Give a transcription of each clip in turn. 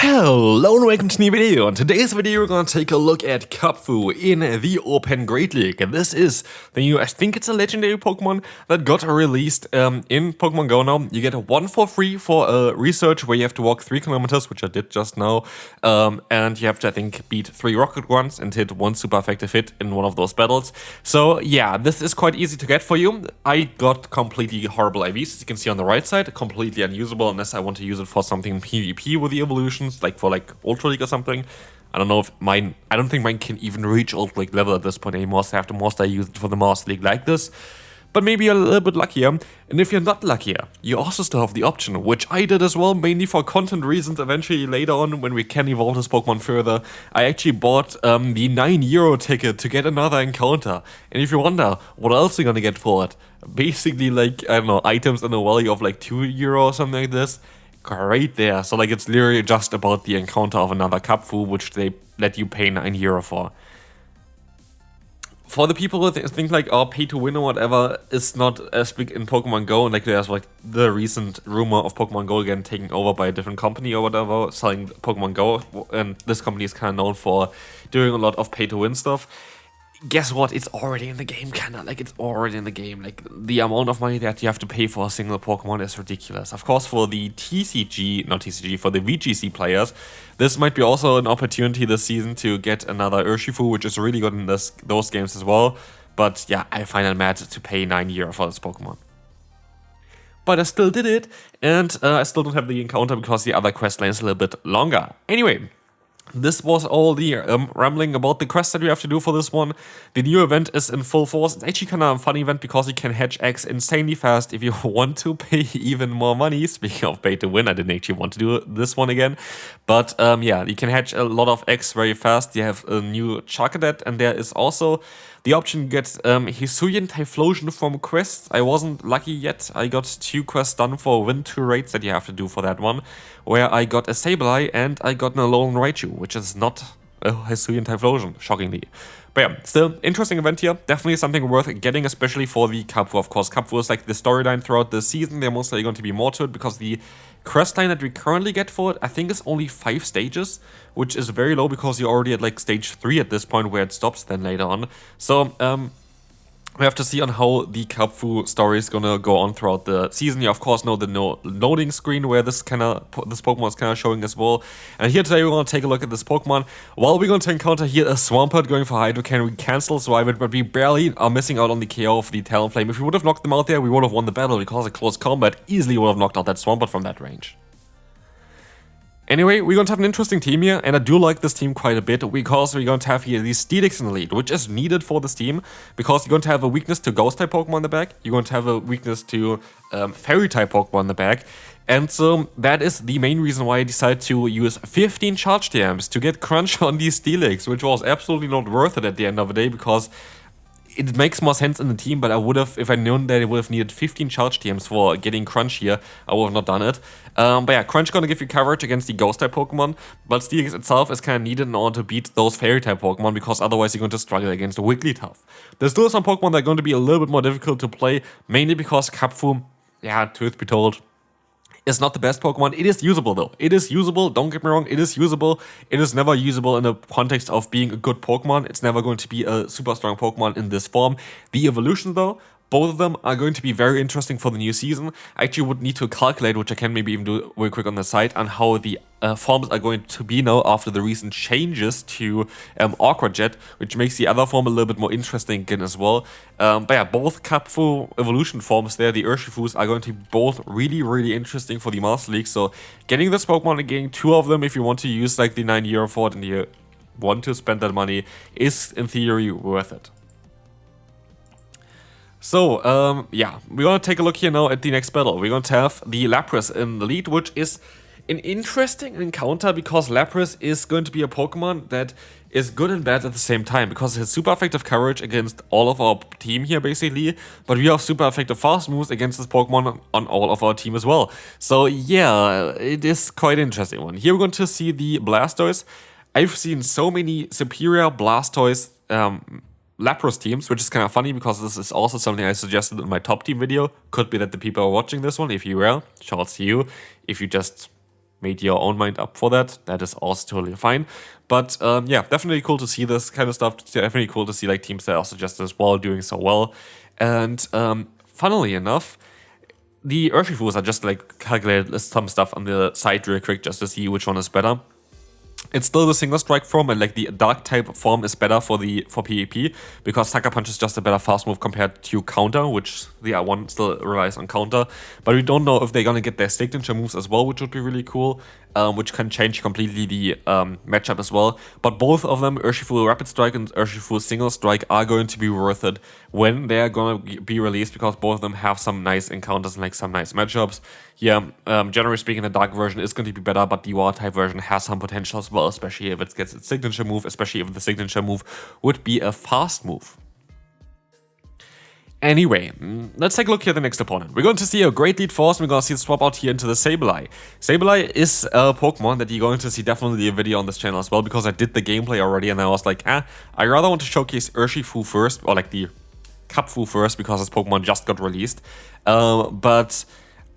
Hello and welcome to a new video. In today's video we're gonna take a look at Kubfu in the Open Great League. And this is the new, I think it's a legendary Pokemon that got released in Pokemon Go now. You get one for free for a research where you have to walk 3 kilometers, which I did just now. And you have to, I think, beat 3 rocket runs and hit 1 super effective hit in one of those battles. So yeah, this is quite easy to get for you. I got completely horrible IVs, as you can see on the right side, completely unusable unless I want to use it for something PvP with the evolution. Like for Ultra League or something. I don't know if mine, I don't think mine can even reach Ultra League level at this point anymore, so I have to most I use it for the Master League like this. But maybe a little bit luckier, and if you're not luckier, you also still have the option, which I did as well, mainly for content reasons. Eventually later on, when we can evolve this Pokemon further, I actually bought the €9 ticket to get another encounter. And if you wonder, what else you're gonna get for it? Basically like, I don't know, items in a value of like €2 or something like this. Right there. So like it's literally just about the encounter of another Kubfu, which they let you pay €9 for. For the people who think like, oh, pay to win or whatever is not as big in Pokemon Go, and like there's like the recent rumor of Pokemon Go again taking over by a different company or whatever, selling Pokemon Go, and this company is kind of known for doing a lot of pay to win stuff. Guess what? It's already in the game, kinda. Like, it's already in the game. Like, the amount of money that you have to pay for a single Pokemon is ridiculous. Of course, for the for the VGC players, this might be also an opportunity this season to get another Urshifu, which is really good in those games as well. But yeah, I find it mad to pay €9 for this Pokemon. But I still did it, and I still don't have the encounter because the other quest line is a little bit longer. Anyway. This was all the rambling about the quest that we have to do for this one. The new event is in full force. It's actually kind of a fun event because you can hatch eggs insanely fast if you want to pay even more money. Speaking of pay to win, I didn't actually want to do this one again. But yeah, you can hatch a lot of eggs very fast. You have a new Charcadet, and there is also the option to get Hisuian Typhlosion from quests. I wasn't lucky yet. I got 2 quests done for Wind 2 raids that you have to do for that one, where I got a Sableye and I got an Alolan Raichu, which is not a Hisuian Typhlosion, shockingly. But yeah, still, interesting event here. Definitely something worth getting, especially for the Kubfu, of course. Kubfu is like the storyline throughout the season. There's most likely going to be more to it because the quest line that we currently get for it, I think is only 5 stages, which is very low because you're already at like stage 3 at this point where it stops then later on. So, we have to see on how the Kubfu story is gonna go on throughout the season. You of course know the loading screen where this Pokemon is kind of showing as well. And here today we're gonna take a look at this Pokemon. While we're going to encounter here a Swampert going for Hydro Can, we cancel Survive It, but we barely are missing out on the KO of the Talonflame. If we would have knocked them out there, we would have won the battle because a close combat easily would have knocked out that Swampert from that range. Anyway, we're going to have an interesting team here, and I do like this team quite a bit because we're going to have here the Steelix in the lead, which is needed for this team because you're going to have a weakness to Ghost-type Pokemon in the back, you're going to have a weakness to Fairy-type Pokemon in the back, and so that is the main reason why I decided to use 15 Charge TMs to get Crunch on the Steelix, which was absolutely not worth it at the end of the day because it makes more sense in the team, but I would have, if I known that I would have needed 15 Charge TMs for getting Crunch here, I would have not done it. But yeah, Crunch gonna give you coverage against the Ghost-type Pokemon, but Steelix itself is kind of needed in order to beat those Fairy-type Pokemon, because otherwise you're going to struggle against a Wigglytuff. There's still some Pokemon that are going to be a little bit more difficult to play, mainly because Kubfu, yeah, truth be told, is not the best Pokemon. It is usable though. It is usable, don't get me wrong, it is usable. It is never usable in the context of being a good Pokemon. It's never going to be a super strong Pokemon in this form. The evolution though, both of them are going to be very interesting for the new season. I actually would need to calculate, which I can maybe even do real quick on the site, on how the forms are going to be now after the recent changes to Aqua Jet, which makes the other form a little bit more interesting again as well. But yeah, both Kubfu evolution forms there, the Urshifus, are going to be both really, really interesting for the Master League. So getting this Pokemon and getting 2 of them if you want to use like the €9 for it and you want to spend that money is in theory worth it. So, yeah, we're gonna take a look here now at the next battle. We're going to have the LAPRAS in the lead, which is an interesting encounter because LAPRAS is going to be a Pokemon that is good and bad at the same time because it has super effective coverage against all of our team here basically, but we have super effective fast moves against this Pokemon on all of our team as well. So yeah, it is quite an interesting one. Here we're going to see the Blastoise. I've seen so many superior Blastoise Lapras teams, which is kind of funny because this is also something I suggested in my top team video. Could be that the people are watching this one. If you were, shouts to you. If you just made your own mind up for that. That is also totally fine. But yeah, definitely cool to see this kind of stuff. Definitely cool to see like teams that also just as well doing so well. And funnily enough, the Urshifus are just like calculated some stuff on the side real quick just to see which one is better. It's still the single strike form, and like the dark type form is better for PvP because Sucker Punch is just a better fast move compared to counter, which the R1 still relies on counter. But we don't know if they're gonna get their signature moves as well, which would be really cool, which can change completely the matchup as well. But both of them, Urshifu Rapid Strike and Urshifu Single Strike, are going to be worth it when they're gonna be released because both of them have some nice encounters and like some nice matchups. Yeah, generally speaking, the dark version is going to be better, but the water type version has some potential as well, especially if it gets its signature move, especially if the signature move would be a fast move. Anyway, let's take a look here at the next opponent. We're going to see a great lead force, and we're going to see it swap out here into the Sableye. Sableye is a Pokemon that you're going to see definitely a video on this channel as well, because I did the gameplay already, and I was like, I rather want to showcase Urshifu first, or like the Kubfu first, because this Pokemon just got released. But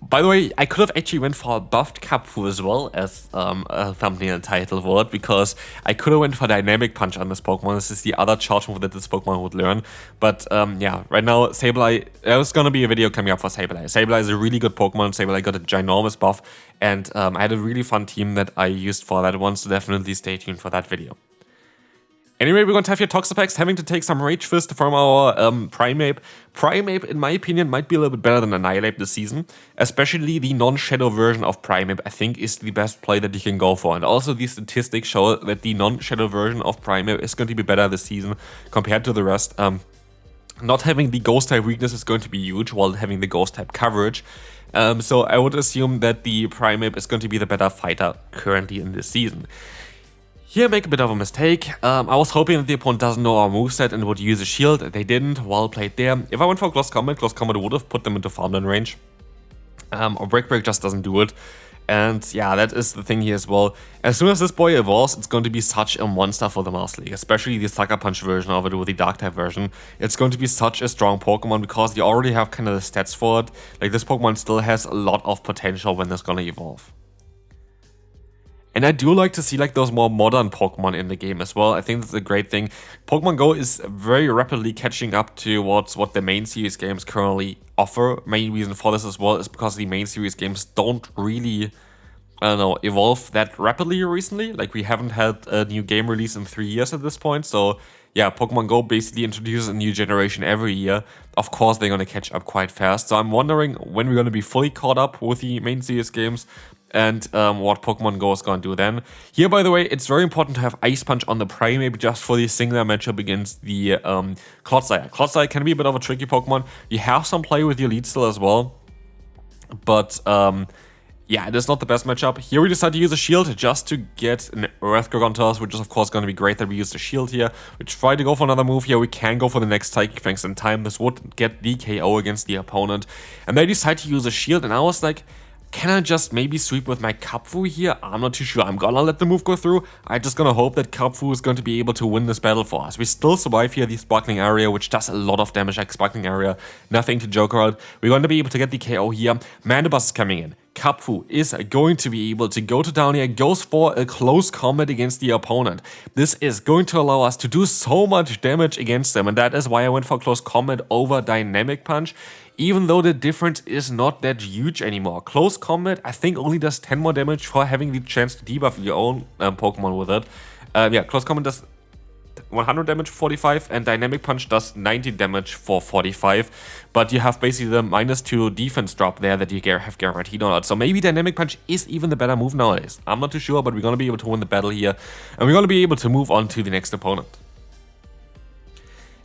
by the way, I could have actually went for a buffed Kubfu as well as a thumbnail title for it, because I could have went for Dynamic Punch on this Pokemon. This is the other charge move that this Pokemon would learn. But yeah, right now, Sableye, there's going to be a video coming up for Sableye. Sableye is a really good Pokemon. Sableye got a ginormous buff, and I had a really fun team that I used for that one, so definitely stay tuned for that video. Anyway, we're going to have here Toxapex having to take some Rage Fist from our Primeape. Primeape, in my opinion, might be a little bit better than Annihilate this season. Especially the non-Shadow version of Primeape, I think, is the best play that you can go for. And also, the statistics show that the non-Shadow version of Primeape is going to be better this season compared to the rest. Not having the Ghost-type weakness is going to be huge, while having the Ghost-type coverage. So I would assume that the Primeape is going to be the better fighter currently in this season. Here, make a bit of a mistake. I was hoping that the opponent doesn't know our moveset and would use a shield. They didn't. Well played there. If I went for Close Combat would have put them into farmland range. Or Break just doesn't do it. And yeah, that is the thing here as well. As soon as this boy evolves, it's going to be such a monster for the Master League. Especially the Sucker Punch version of it with the Dark-type version. It's going to be such a strong Pokemon because you already have kind of the stats for it. Like, this Pokemon still has a lot of potential when it's going to evolve. And I do like to see like those more modern Pokemon in the game as well. I think that's a great thing. Pokemon Go is very rapidly catching up towards what the main series games currently offer. Main reason for this as well is because the main series games don't really, I don't know, evolve that rapidly recently. Like, we haven't had a new game release in 3 years at this point. So yeah, Pokemon Go basically introduces a new generation every year. Of course, they're going to catch up quite fast. So I'm wondering when we're going to be fully caught up with the main series games and what Pokemon Go is going to do then. Here, by the way, it's very important to have Ice Punch on the Primeape just for the singular matchup against the Clodsire. Clodsire can be a bit of a tricky Pokemon. You have some play with your lead still as well, but yeah, it is not the best matchup. Here we decide to use a shield just to get an Earthquake onto us, which is of course going to be great that we use the shield here. We try to go for another move here. We can go for the next Psychic Fangs in time. This would get the KO against the opponent. And they decide to use a shield, and I was like, can I just maybe sweep with my Kubfu here? I'm not too sure. I'm gonna let the move go through. I'm just gonna hope that Kubfu is going to be able to win this battle for us. We still survive here the Sparkling Area, which does a lot of damage like Sparkling Area. Nothing to joke about. We're going to be able to get the KO here. Mandibuzz is coming in. Kubfu is going to be able to go to down here, goes for a close combat against the opponent. This is going to allow us to do so much damage against them, and that is why I went for close combat over Dynamic Punch, even though the difference is not that huge anymore. Close combat, I think, only does 10 more damage for having the chance to debuff your own Pokemon with it. Yeah, close combat does 100 damage for 45, and Dynamic Punch does 90 damage for 45, but you have basically the -2 defense drop there that you have guaranteed on it. So maybe Dynamic Punch is even the better move nowadays. I'm not too sure, but we're going to be able to win the battle here, and we're going to be able to move on to the next opponent.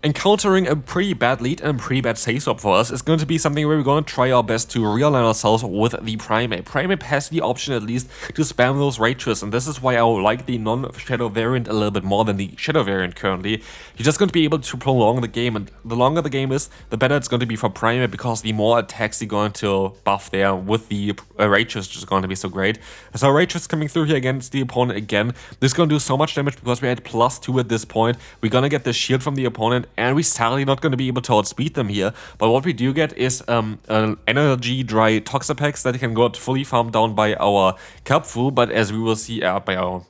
Encountering a pretty bad lead and a pretty bad save-swap for us is going to be something where we're going to try our best to realign ourselves with the Primeape. Primeape has the option at least to spam those Rage Fists, and this is why I like the non-Shadow variant a little bit more than the Shadow variant currently. You're just going to be able to prolong the game, and the longer the game is, the better it's going to be for Primeape, because the more attacks you're going to buff there with the Rage Fist, which is going to be so great. So Rage Fist coming through here against the opponent again. This is going to do so much damage because we're at +2 at this point. We're going to get the shield from the opponent, and we're sadly not going to be able to outspeed them here. But what we do get is an energy dry Toxapex that can get fully farmed down by our Kubfu, but as we will see, by our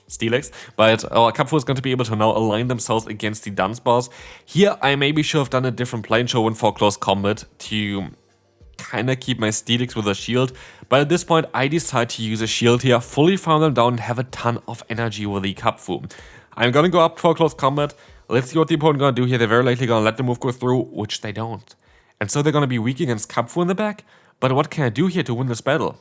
Steelix, but our Kubfu is going to be able to now align themselves against the Dunsparce. Here, I maybe should have done a different plane show in for close combat to kind of keep my Steelix with a shield, but at this point, I decide to use a shield here, fully farm them down, and have a ton of energy with the Kubfu. I'm going to go up for close combat. Let's see what the opponent going to do here. They're very likely going to let the move go through, which they don't. And so they're going to be weak against Kubfu in the back, but what can I do here to win this battle?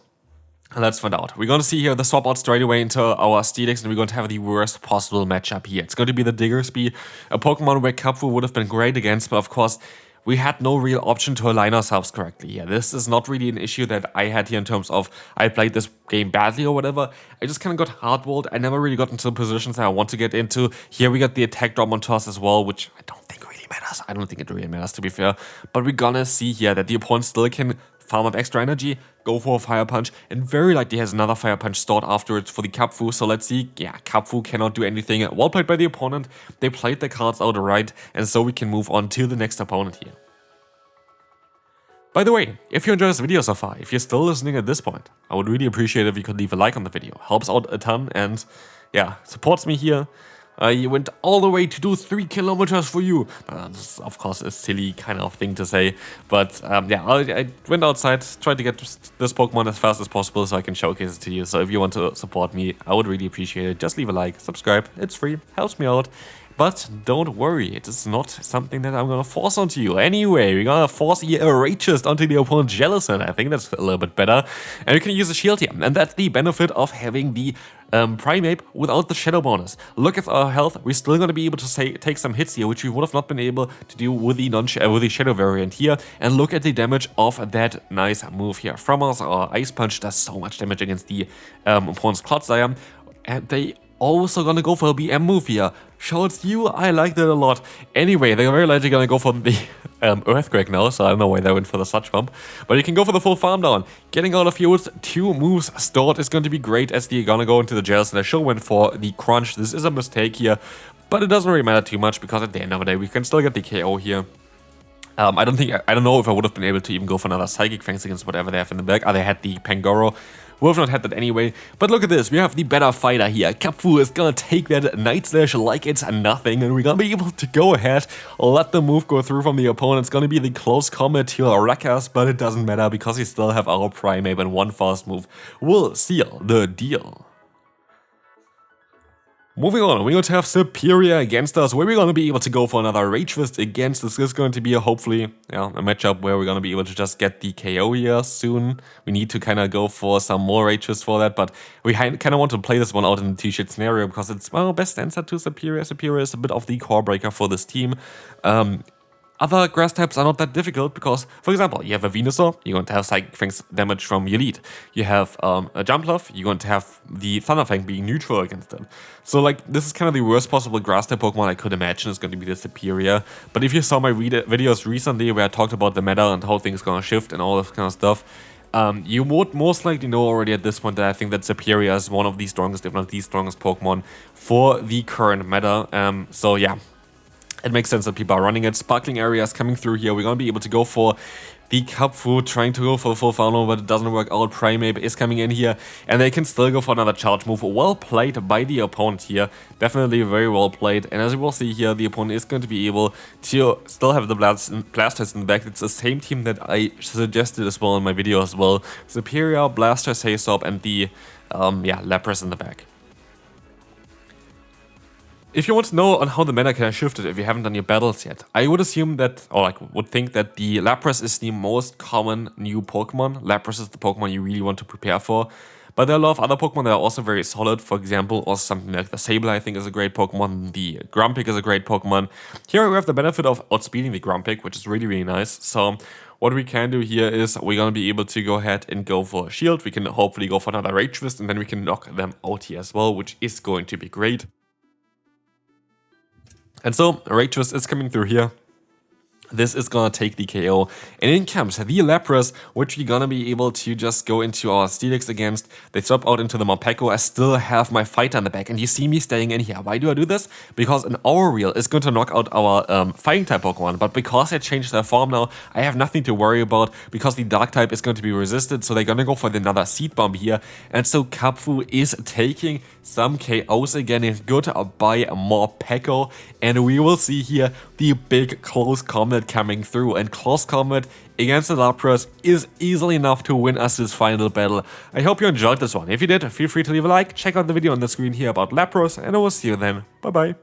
Let's find out. We're going to see here the swap out straight away into our Steelix, and we're going to have the worst possible matchup here. It's going to be the Diggersby, a Pokemon where Kubfu would have been great against, but of course, we had no real option to align ourselves correctly here. This is not really an issue that I had here in terms of I played this game badly or whatever. I just kind of got hardballed. I never really got into the positions that I want to get into. Here we got the attack drop onto us as well, which I don't think really matters. I don't think it really matters, to be fair. But we're gonna see here that the opponent still can farm up extra energy, go for a Fire Punch, and very likely has another Fire Punch stored afterwards for the Kubfu. So let's see. Yeah, Kubfu cannot do anything. Well played by the opponent. They played their cards out right, and so we can move on to the next opponent here. By the way, if you enjoyed this video so far, if you're still listening at this point, I would really appreciate it if you could leave a like on the video. Helps out a ton and, yeah, supports me here. You went all the way to do 3 kilometers for you. This is, of course, a silly kind of thing to say. But, yeah, I went outside, tried to get this Pokemon as fast as possible so I can showcase it to you. So if you want to support me, I would really appreciate it. Just leave a like, subscribe, it's free, helps me out. But don't worry, it is not something that I'm gonna force onto you. Anyway, we're gonna force the Rachist onto the opponent Jellicent. I think that's a little bit better. And we can use a shield here. And that's the benefit of having the Primeape without the Shadow bonus. Look at our health, we're still gonna be able to take some hits here, which we would have not been able to do with the Shadow variant here. And look at the damage of that nice move here from us. Our Ice Punch does so much damage against the opponent's Clodsire. And they also gonna go for a BM move here. Shows you, I like that a lot. Anyway, they're very likely gonna go for the Earthquake now, so I don't know why they went for the Sludge Pump. But you can go for the full farm down. Getting out of here with 2 moves stored is going to be great as they're gonna go into the Jellicent. I should went for the Crunch. This is a mistake here, but it doesn't really matter too much because at the end of the day, we can still get the KO here. I don't know if I would have been able to even go for another Psychic Fangs against whatever they have in the back. They had the Pangoro. Would have not had that anyway. But look at this, we have the better fighter here. Kubfu is gonna take that Night Slash like it's nothing, and we're gonna be able to go ahead, let the move go through from the opponent. It's gonna be the close combat to wreck us, but it doesn't matter because we still have our Primeape, and one fast move will seal the deal. Moving on, we're going to have Superior against us, where we're going to be able to go for another Rage Fist against. This is going to be hopefully a matchup where we're going to be able to just get the KO here soon. We need to kind of go for some more Rage Fist for that, but we kind of want to play this one out in the T-shirt scenario because it's, well, best answer to Superior. Superior is a bit of the core breaker for this team. Other grass types are not that difficult because, for example, you have a Venusaur, you're going to have Psychic Fangs damage from your lead. You have a Jumpluff, you're going to have the Thunderfang being neutral against it. So, like, this is kind of the worst possible grass type Pokemon I could imagine is going to be the Superior. But if you saw my videos recently where I talked about the meta and how things are going to shift and all this kind of stuff, you would most likely know already at this point that I think that Superior is one of the strongest, if not the strongest Pokemon for the current meta. So, yeah. It makes sense that people are running it. Sparkling Areas coming through here. We're going to be able to go for the Kubfu, trying to go for the full Fauno, but it doesn't work out. Primeape is coming in here, and they can still go for another charge move. Well played by the opponent here. Definitely very well played. And as you will see here, the opponent is going to be able to still have the Blasters in the back. It's the same team that I suggested as well in my video as well. Superior, Blasters, Haystop, and the LAPRAS in the back. If you want to know on how the meta kind of shifted if you haven't done your battles yet, I would assume that, or like would think that the Lapras is the most common new Pokemon. Lapras is the Pokemon you really want to prepare for. But there are a lot of other Pokemon that are also very solid. For example, also something like the Sableye I think is a great Pokemon. The Grumpig is a great Pokemon. Here we have the benefit of outspeeding the Grumpig, which is really, really nice. So what we can do here is we're going to be able to go ahead and go for a Shield. We can hopefully go for another Rage Fist, and then we can knock them out here as well, which is going to be great. And so, Rage Fist is coming through here. This is gonna take the KO, and in comes the LAPRAS, which we're gonna be able to just go into our Steelix against. They swap out into the Morpeko. I still have my fighter in the back, and you see me staying in here. Why do I do this? Because an Aura Reel is going to knock out our fighting type Pokemon, but because I changed their form now, I have nothing to worry about, because the dark type is going to be resisted, so they're gonna go for another Seed Bomb here, and so Kubfu is taking some KOs again, and good by Morpeko, and we will see here the big close combat coming through, and close combat against the LAPRAS is easily enough to win us this final battle. I hope you enjoyed this one. If you did, feel free to leave a like, check out the video on the screen here about LAPRAS, and I will see you then. Bye bye.